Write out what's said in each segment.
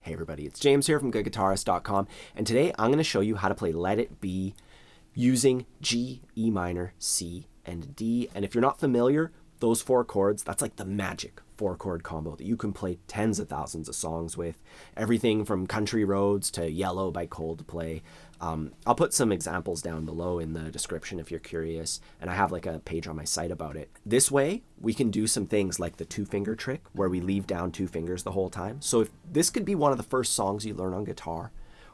Hey everybody, it's James here from GoodGuitarist.com, and today I'm going to show you how to play Let It Be using G, E minor, C, and D. And if you're not familiar, those four chords, that's like the magic four-chord combo that you can play tens of thousands of songs with. Everything from Country Roads to Yellow by Coldplay. I'll put some examples down below in the description if you're curious, and I have like a page on my site about it. This way, we can do some things like the two-finger trick, where we leave down two fingers the whole time. So if this could be one of the first songs you learn on guitar,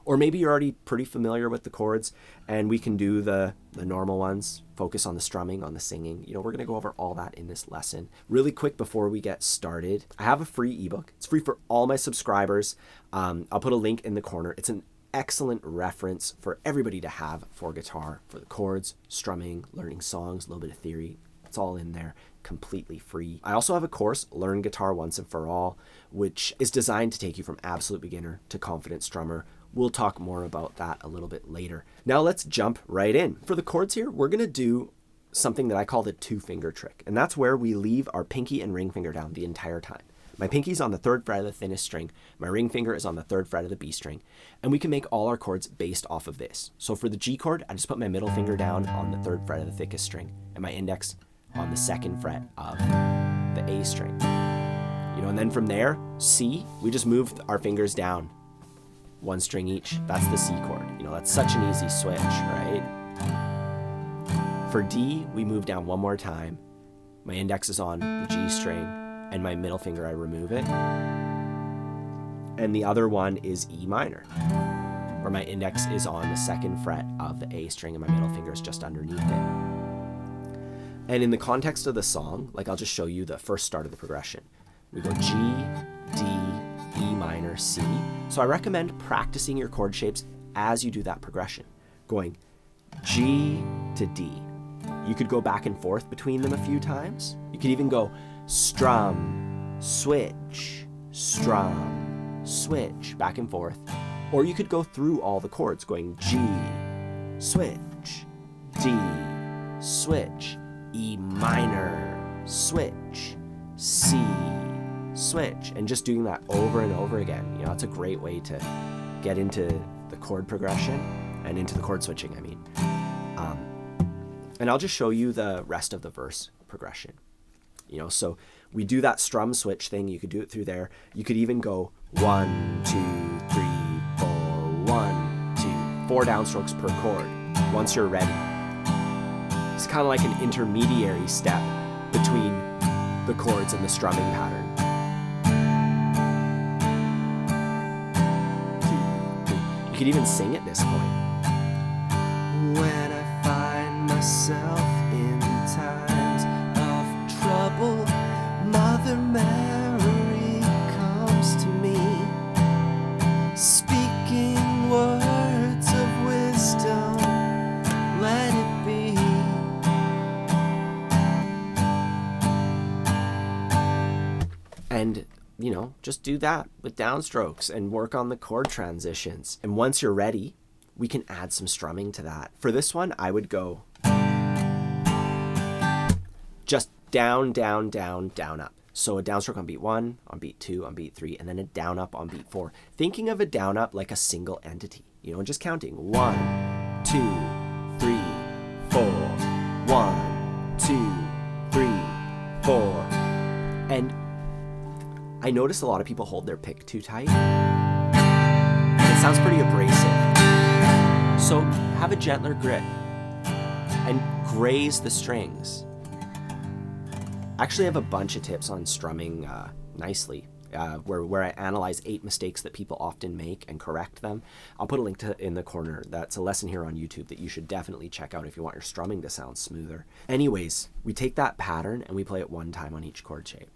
or maybe you're already pretty familiar with the chords, and we can do the normal ones, focus on the strumming, on the singing. You know, we're going to go over all that in this lesson. Really quick before we get started, I have a free ebook. It's free for all my subscribers. I'll put a link in the corner. It's an excellent reference for everybody to have for guitar, for the chords, strumming, learning songs, a little bit of theory. It's all in there, completely free. I also have a course, Learn Guitar Once and For All, which is designed to take you from absolute beginner to confident strummer. We'll talk more about that a little bit later. Now let's jump right in. For the chords here, we're gonna do something that I call the two-finger trick, and that's where we leave our pinky and ring finger down the entire time. My pinky's on the 3rd fret of the thinnest string, my ring finger is on the 3rd fret of the B string, and we can make all our chords based off of this. So for the G chord, I just put my middle finger down on the 3rd fret of the thickest string, and my index on the 2nd fret of the A string. You know, and then from there, C, we just move our fingers down one string each. That's the C chord. You know, that's such an easy switch, right? For D, we move down one more time. My index is on the G string, and my middle finger, I remove it. And the other one is E minor, where my index is on the 2nd fret of the A string, and my middle finger is just underneath it. And in the context of the song, like I'll just show you the first start of the progression. We go G, D, E minor, C. So I recommend practicing your chord shapes as you do that progression, going G to D. You could go back and forth between them a few times. You could even go strum, switch, strum, switch, back and forth. Or you could go through all the chords going G, switch, D, switch, E minor, switch, C, switch, and just doing that over and over again. You know, it's a great way to get into the chord progression and into the chord switching, I mean. And I'll just show you the rest of the verse progression. You know, so we do that strum switch thing. You could do it through there. You could even go 1, 2, 3, 4, 1, 2, 4 downstrokes per chord once you're ready. It's kind of like an intermediary step between the chords and the strumming pattern. You could even sing at this point. When I find myself in times of trouble, Mother Mary comes to me, speaking words of wisdom, let it be. And you know, just do that with downstrokes and work on the chord transitions. And once you're ready, we can add some strumming to that. For this one, I would go just down, down, down, down, up. So a downstroke on beat 1, on beat 2, on beat 3, and then a down up on beat 4. Thinking of a down up like a single entity, you know, just counting 1, 2, 3, 4, 1, 2, 3, 4. And I notice a lot of people hold their pick too tight. It sounds pretty abrasive. So have a gentler grip and graze the strings. Actually, I have a bunch of tips on strumming nicely, where I analyze 8 mistakes that people often make and correct them. I'll put a link to in the corner. That's a lesson here on YouTube that you should definitely check out if you want your strumming to sound smoother. Anyways, we take that pattern and we play it one time on each chord shape.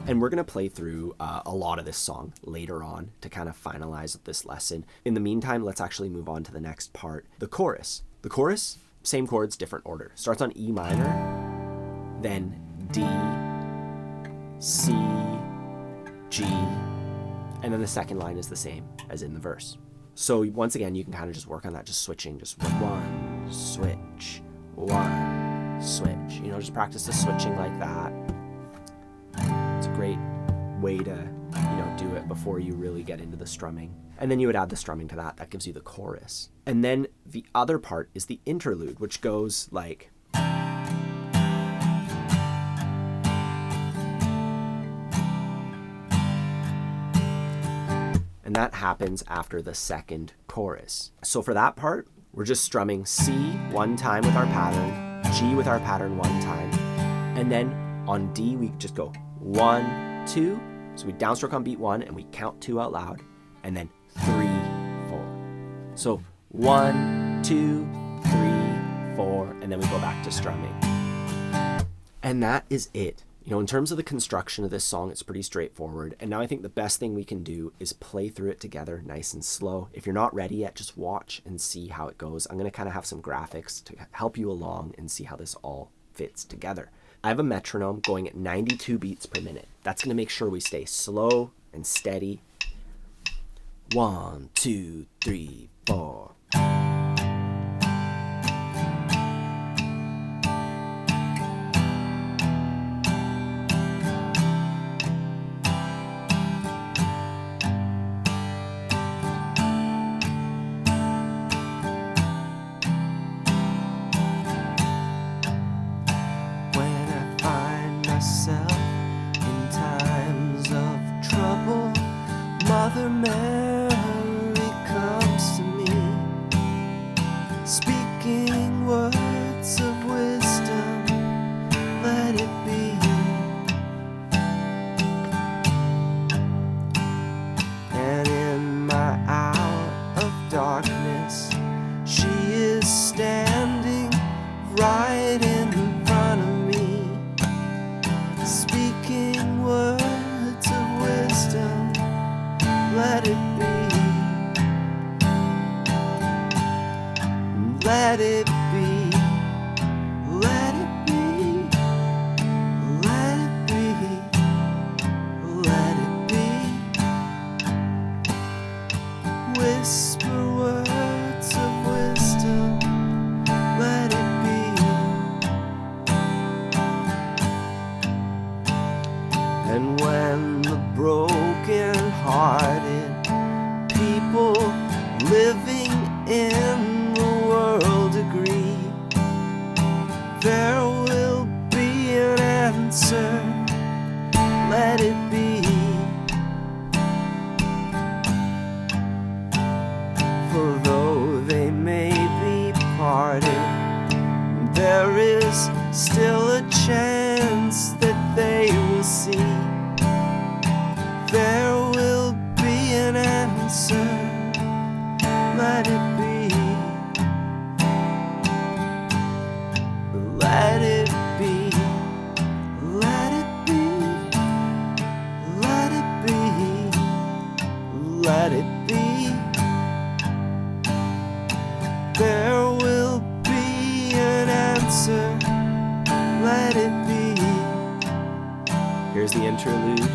And we're going to play through a lot of this song later on to kind of finalize this lesson. In the meantime, let's actually move on to the next part, the chorus. The chorus, same chords, different order. Starts on E minor, then D, C, G, And then the second line is the same as in the verse. So once again, you can kind of just work on that, just switching, just one, switch, one, switch. You know, just practice the switching like that. It's a great way to, you know, do it before you really get into the strumming. And then you would add the strumming to that. That gives you the chorus. And then the other part is the interlude, which goes like... And that happens after the second chorus. So for that part, we're just strumming C one time with our pattern, G with our pattern one time, and then on D we just go 1, 2. So we downstroke on beat 1 and we count 2 out loud, and then 3, 4. So 1, 2, 3, 4, and then we go back to strumming. And that is it. You know, in terms of the construction of this song, it's pretty straightforward. And now I think the best thing we can do is play through it together nice and slow. If you're not ready yet, just watch and see how it goes. I'm going to kind of have some graphics to help you along and see how this all fits together. I have a metronome going at 92 beats per minute. That's going to make sure we stay slow and steady. 1, 2, 3, 4. Mother Mary comes to me, speaking words of wisdom, let it be. And in my hour of darkness, she is standing right in front of me, speaking words of wisdom, let it be, let it be, let it be, let it be, let it be. Whisper words of wisdom, let it be. And when the broken-hearted people living in the world agree, there will be an answer, let it be. For though they may be parted, there is still a chance that they will see. There will be an answer, let it be, let it be, let it be, let it be, let it be. There will be an answer, let it be. Here's the interlude.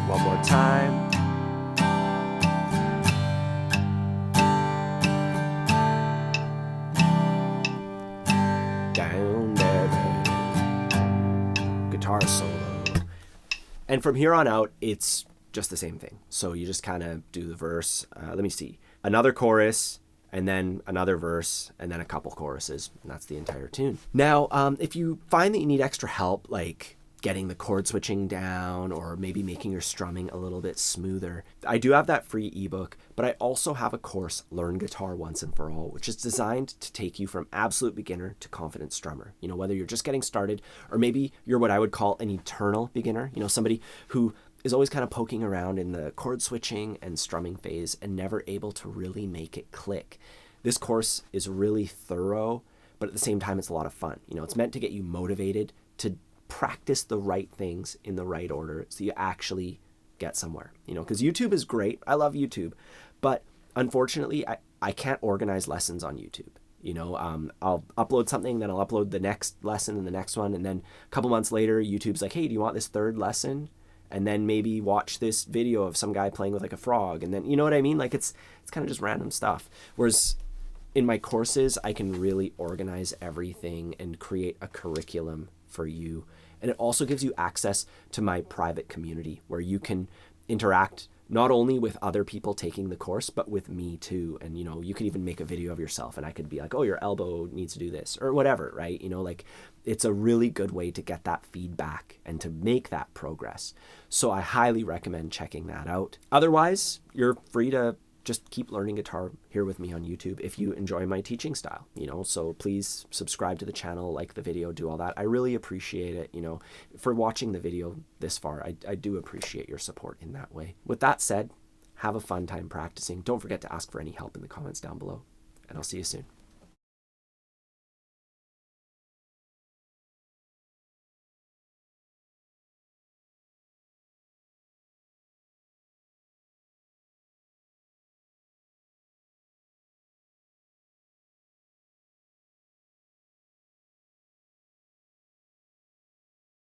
One more time. Down there, guitar solo. And from here on out, it's just the same thing. So you just kind of do the verse. Let me see. Another chorus, and then another verse, and then a couple choruses. And that's the entire tune. Now, if you find that you need extra help, like getting the chord switching down or maybe making your strumming a little bit smoother, I do have that free ebook, but I also have a course, Learn Guitar Once and For All, which is designed to take you from absolute beginner to confident strummer. You know, whether you're just getting started or maybe you're what I would call an eternal beginner, you know, somebody who is always kind of poking around in the chord switching and strumming phase and never able to really make it click. This course is really thorough, but at the same time, it's a lot of fun. You know, it's meant to get you motivated to practice the right things in the right order so you actually get somewhere, you know, because YouTube is great. I love YouTube, but unfortunately, I can't organize lessons on YouTube. You know, I'll upload something, then I'll upload the next lesson and the next one. And then a couple months later, YouTube's like, hey, do you want this third lesson? And then maybe watch this video of some guy playing with like a frog. And then, you know what I mean? Like it's kind of just random stuff. Whereas in my courses, I can really organize everything and create a curriculum for you. And it also gives you access to my private community where you can interact not only with other people taking the course, but with me too. And, you know, you could even make a video of yourself and I could be like, oh, your elbow needs to do this or whatever, right? You know, like it's a really good way to get that feedback and to make that progress. So I highly recommend checking that out. Otherwise, you're free to just keep learning guitar here with me on YouTube if you enjoy my teaching style, you know, so please subscribe to the channel, like the video, do all that. I really appreciate it, you know, for watching the video this far. I do appreciate your support in that way. With that said, have a fun time practicing. Don't forget to ask for any help in the comments down below, and I'll see you soon.